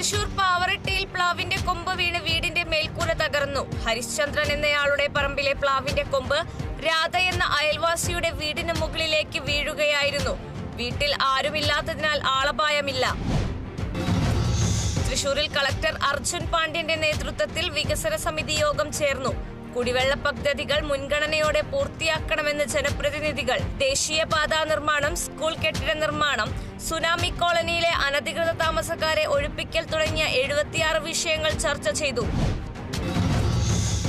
തൃശൂർ പാവറട്ടിയിൽ പ്ലാവിന്റെ കൊമ്പ് വീണ് വീടിന്റെ മേൽക്കൂര തകർന്നു. ഹരിശ്ചന്ദ്രൻ എന്നയാളുടെ പറമ്പിലെ പ്ലാവിന്റെ കൊമ്പ് രാധ എന്ന അയൽവാസിയുടെ വീടിന് മുകളിലേക്ക് വീഴുകയായിരുന്നു. വീട്ടിൽ ആരുമില്ലാത്തതിനാൽ ആളപായമില്ല. തൃശൂരിൽ കളക്ടർ അർജുൻ പാണ്ഡ്യന്റെ നേതൃത്വത്തിൽ വികസന സമിതി യോഗം ചേർന്നു. കുടിവെള്ള പദ്ധതികൾ മുൻഗണനയോടെ പൂർത്തിയാക്കണമെന്ന് ജനപ്രതിനിധികൾ. ദേശീയപാതാ നിർമ്മാണം, സ്കൂൾ കെട്ടിട നിർമ്മാണം, സുനാമി കോളനിയിലെ അനധികൃത താമസക്കാരെ ഒഴിപ്പിക്കൽ തുടങ്ങിയ 76 വിഷയങ്ങൾ ചർച്ച ചെയ്തു.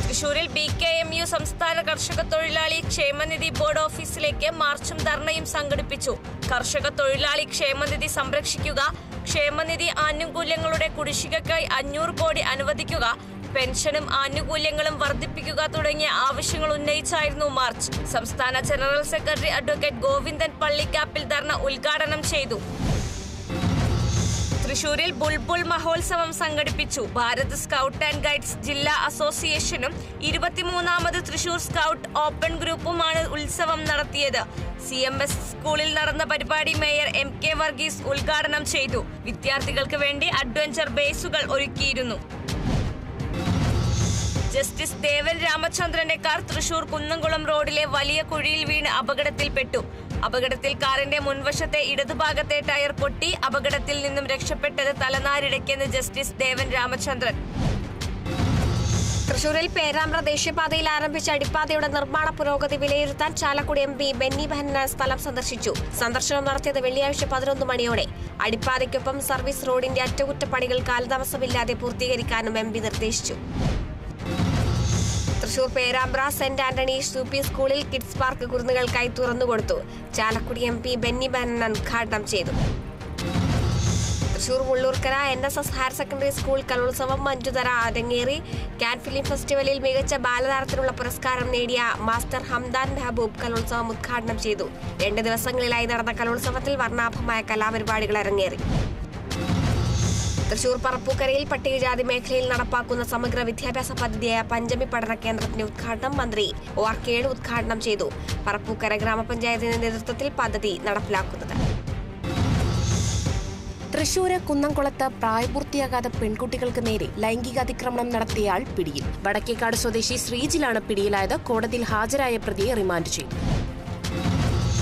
തൃശൂരിൽ BKMU സംസ്ഥാന കർഷക തൊഴിലാളി ക്ഷേമനിധി ബോർഡ് ഓഫീസിലേക്ക് മാർച്ചും ധർണയും സംഘടിപ്പിച്ചു. കർഷക തൊഴിലാളി ക്ഷേമനിധി സംരക്ഷിക്കുക, ക്ഷേമനിധി ആനുകൂല്യങ്ങളുടെ കുടിശ്ശികയ്ക്കായി 500 കോടി അനുവദിക്കുക, പെൻഷനും ആനുകൂല്യങ്ങളും വർദ്ധിപ്പിക്കുക തുടങ്ങിയ ആവശ്യങ്ങൾ ഉന്നയിച്ചായിരുന്നു മാർച്ച്. സംസ്ഥാന general secretary advocate Govindan Pallikkappil dharna ഉദ്ഘാടനം ചെയ്തു. തൃശൂരിൽ ബുൾബുൾ മഹോത്സവം സംഘടിപ്പിച്ചു. ഭാരത് സ്കൗട്ട് ആൻഡ് ഗൈഡ്സ് ജില്ലാ അസോസിയേഷനും 23ാമത് തൃശൂർ സ്കൗട്ട് ഓപ്പൺ ഗ്രൂപ്പുമാണ് ഉത്സവം നടത്തിയത്. CMS സ്കൂളിൽ നടന്ന പരിപാടി മേയർ MK വർഗീസ് ഉദ്ഘാടനം ചെയ്തു. വിദ്യാർത്ഥികൾക്ക് വേണ്ടി അഡ്വഞ്ചർ ബേസുകൾ ഒരുക്കിയിരുന്നു. ജസ്റ്റിസ് ദേവൻ രാമചന്ദ്രന്റെ കാർ തൃശൂർ കുന്നംകുളം റോഡിലെ വലിയ കുഴിയിൽ വീണ് അപകടത്തിൽപ്പെട്ടു. അപകടത്തിൽ കാറിന്റെ മുൻവശത്തെ ഇടതുഭാഗത്തെ ടയർ പൊട്ടി. അപകടത്തിൽ നിന്നും രക്ഷപ്പെട്ടത് തലനാരിഴയ്ക്കെന്ന് ജസ്റ്റിസ് ദേവൻ രാമചന്ദ്രൻ. തൃശൂരിൽ പേരാമ്പ്ര ദേശീയപാതയിൽ ആരംഭിച്ച അടിപ്പാതയുടെ നിർമ്മാണ പുരോഗതി വിലയിരുത്താൻ ചാലക്കുടി MP ബെന്നി ബെഹന്നാൻ സ്ഥലം സന്ദർശിച്ചു. സന്ദർശനം നടത്തിയത് വെള്ളിയാഴ്ച 11 മണിയോടെ. അടിപ്പാതയ്ക്കൊപ്പം സർവീസ് റോഡിന്റെ അറ്റകുറ്റപ്പണികൾ കാലതാമസമില്ലാതെ പൂർത്തീകരിക്കാനും MP നിർദ്ദേശിച്ചു. തൃശൂർ പേരാമ്പ്ര സെന്റ് ആന്റണീസ് UP സ്കൂളിൽ കിഡ്സ് പാർക്ക് കുരുന്നുകൾക്കായി തുറന്നുകൊടുത്തു. ചാലക്കുടി MP ബെന്നി ബെഹന്നാൻ ഉദ്ഘാടനം ചെയ്തു. Thrissur Mullurkara NSS higher secondary school കലോത്സവം മഞ്ജുതര അരങ്ങേറി. കാൻ ഫിലിം ഫെസ്റ്റിവലിൽ മികച്ച ബാലതാരത്തിനുള്ള പുരസ്കാരം നേടിയ മാസ്റ്റർ ഹംദാൻ മെഹബൂബ് കലോത്സവം ഉദ്ഘാടനം ചെയ്തു. 2 ദിവസങ്ങളിലായി നടന്ന കലോത്സവത്തിൽ വർണ്ണാഭമായ കലാപരിപാടികൾ അരങ്ങേറി. തൃശൂർ പറപ്പൂക്കരയിൽ പട്ടികജാതി മേഖലയിൽ നടപ്പാക്കുന്ന സമഗ്ര വിദ്യാഭ്യാസ പദ്ധതിയായ പഞ്ചമി പഠന കേന്ദ്രത്തിന്റെ ഉദ്ഘാടനം മന്ത്രി OR കേളു ഉദ്ഘാടനം ചെയ്തു. പറപ്പൂക്കര ഗ്രാമപഞ്ചായത്തിന്റെ നേതൃത്വത്തിൽ പദ്ധതി നടപ്പിലാക്കുന്നത്. തൃശൂര് കുന്നംകുളത്ത് പ്രായപൂർത്തിയാകാത്ത പെൺകുട്ടികൾക്ക് നേരെ ലൈംഗിക അതിക്രമണം നടത്തിയയാൾ പിടിയിൽ. വടക്കേക്കാട് സ്വദേശി ശ്രീജിലാണ് പിടിയിലായത്. കോടതിയിൽ ഹാജരായ പ്രതിയെ റിമാൻഡ് ചെയ്തു.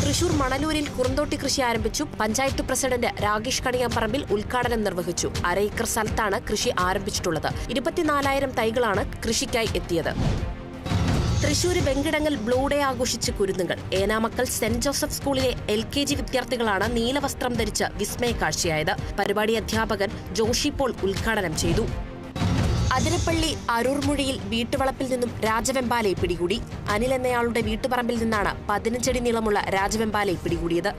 തൃശൂർ മണലൂരിൽ കുറുന്തോട്ടി കൃഷി ആരംഭിച്ചു. പഞ്ചായത്ത് പ്രസിഡന്റ് രാകേഷ് കണിയാപ്പറമ്പിൽ ഉദ്ഘാടനം നിർവഹിച്ചു. 1/2 ഏക്കർ സ്ഥലത്താണ് കൃഷി ആരംഭിച്ചിട്ടുള്ളത്. 24,000 തൈകളാണ് കൃഷിക്കായി എത്തിയത്. തൃശൂർ വെങ്കിടങ്ങൽ ബ്ലൂ ഡേ ആഘോഷിച്ച് കുരുന്നുകൾ. ഏനാമക്കൽ സെന്റ് ജോസഫ് സ്കൂളിലെ LKG വിദ്യാർത്ഥികളാണ് നീലവസ്ത്രം ധരിച്ച് വിസ്മയ കാഴ്ചയായത്. പരിപാടി അധ്യാപകൻ ജോഷി പോൾ ഉദ്ഘാടനം ചെയ്തു. അതിരപ്പള്ളി അരൂർമുഴിയിൽ വീട്ടുവളപ്പിൽ നിന്നും രാജവെമ്പാലയെ പിടികൂടി. അനിൽ എന്നയാളുടെ വീട്ടുപറമ്പിൽ നിന്നാണ് 15 അടി നീളമുള്ള രാജവെമ്പാലയെ പിടികൂടിയത്.